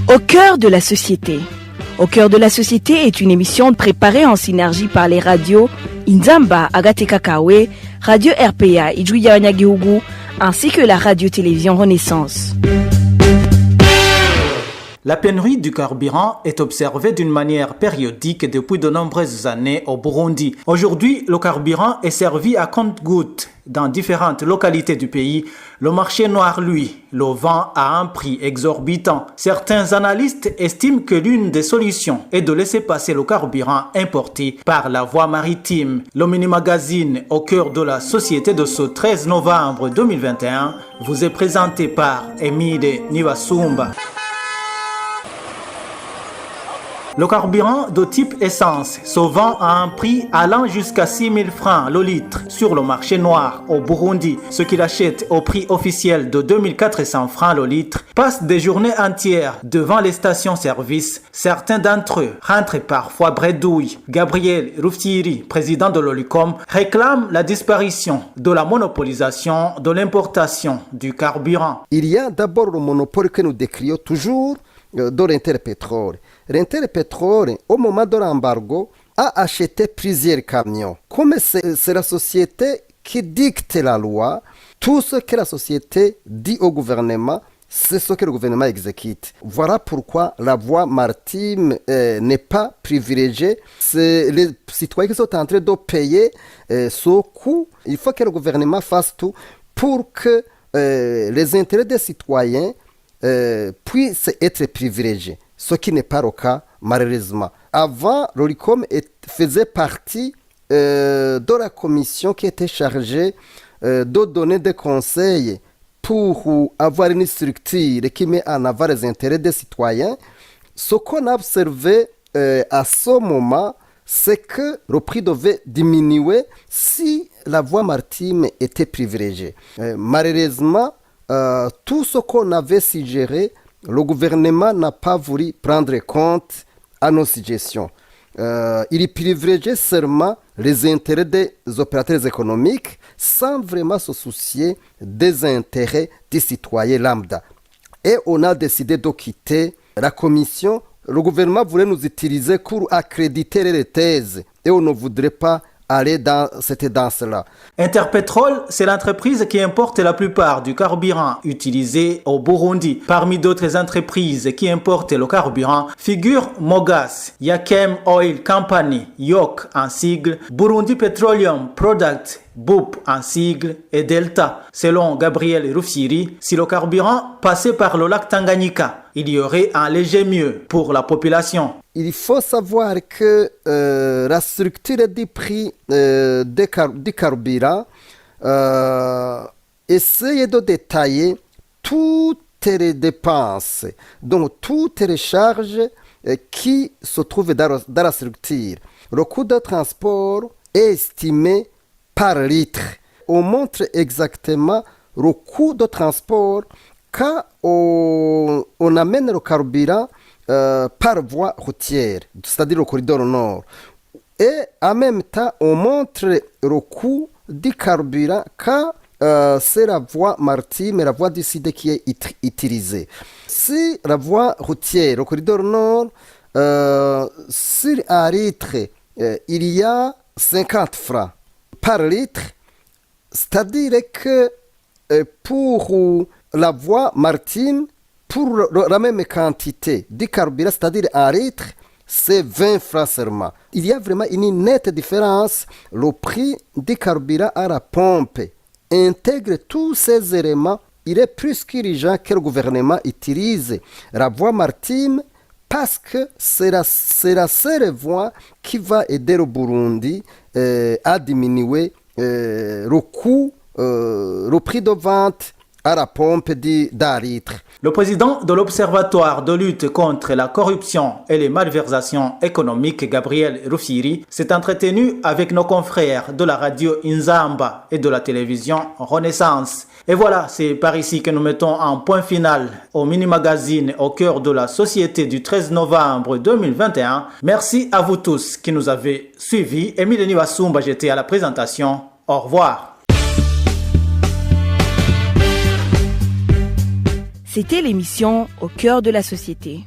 Au cœur de la société. Au cœur de la société est une émission préparée en synergie par les radios Inzamba, Agatekakawe, Radio RPA, Ijwi Yabanyagihugu, ainsi que la radio-télévision Renaissance. La pénurie du carburant est observée d'une manière périodique depuis de nombreuses années au Burundi. Aujourd'hui, le carburant est servi à compte-gouttes dans différentes localités du pays. Le marché noir, lui, le vend à un prix exorbitant. Certains analystes estiment que l'une des solutions est de laisser passer le carburant importé par la voie maritime. Le mini-magazine au cœur de la société de ce 13 novembre 2021 vous est présenté par Emile Nivasumba. Le carburant de type essence se vend à un prix allant jusqu'à 6 000 francs le litre sur le marché noir au Burundi. Ceux qui l'achètent au prix officiel de 2 400 francs le litre passent des journées entières devant les stations-service. Certains d'entre eux rentrent parfois bredouilles. Gabriel Rufyiri, président de l'Olicom, réclame la disparition de la monopolisation de l'importation du carburant. Il y a d'abord le monopole que nous décrions toujours de l'Interpétrole. L'Interpétrole, au moment de l'embargo, a acheté plusieurs camions. Comme c'est la société qui dicte la loi, tout ce que la société dit au gouvernement, c'est ce que le gouvernement exécute. Voilà pourquoi la voie maritime n'est pas privilégiée. C'est les citoyens qui sont en train de payer ce coût. Il faut que le gouvernement fasse tout pour que les intérêts des citoyens puissent être privilégiés. Ce qui n'est pas le cas, malheureusement. Avant, l'Olicom faisait partie de la commission qui était chargée de donner des conseils pour avoir une structure qui met en avant les intérêts des citoyens. Ce qu'on a observé à ce moment, c'est que le prix devait diminuer si la voie maritime était privilégiée. Malheureusement, tout ce qu'on avait suggéré, le gouvernement n'a pas voulu prendre compte à nos suggestions. Il privilégiait seulement les intérêts des opérateurs économiques sans vraiment se soucier des intérêts des citoyens lambda. Et on a décidé de quitter la commission. Le gouvernement voulait nous utiliser pour accréditer les thèses et on ne voudrait pas aller dans cette danse-là. Interpétrole, c'est l'entreprise qui importe la plupart du carburant utilisé au Burundi. Parmi d'autres entreprises qui importent le carburant figurent Mogas, Yakem Oil Company, YOC en sigle, Burundi Petroleum Product, BUP en sigle, et Delta. Selon Gabriel Rufyiri, si le carburant passait par le lac Tanganyika, il y aurait un léger mieux pour la population. Il faut savoir que la structure du prix du carburant essaye de détailler toutes les dépenses, donc toutes les charges qui se trouvent dans la structure. Le coût de transport est estimé par litre. On montre exactement le coût de transport quand on amène le carburant par voie routière, c'est-à-dire le corridor nord. Et en même temps, on montre le coût du carburant quand c'est la voie maritime et la voie du sud qui est utilisée. Si la voie routière, le corridor nord, sur un litre, il y a 50 francs par litre, c'est-à-dire que pour la voie maritime, pour la même quantité de carburant, c'est-à-dire un litre, c'est 20 francs seulement. Il y a vraiment une nette différence. Le prix du carburant à la pompe intègre tous ces éléments. Il est plus qu'urgent que le gouvernement utilise la voie maritime parce que c'est la seule voie qui va aider le Burundi à diminuer le coût, le prix de vente à la pompe d'un litre. Le président de l'Observatoire de lutte contre la corruption et les malversations économiques, Gabriel Rufyiri, s'est entretenu avec nos confrères de la radio Inzamba et de la télévision Renaissance. Et voilà, c'est par ici que nous mettons un point final au mini-magazine au cœur de la société du 13 novembre 2021. Merci à vous tous qui nous avez suivis. Emile Nivasumba, j'étais à la présentation. Au revoir. C'était l'émission Au cœur de la société.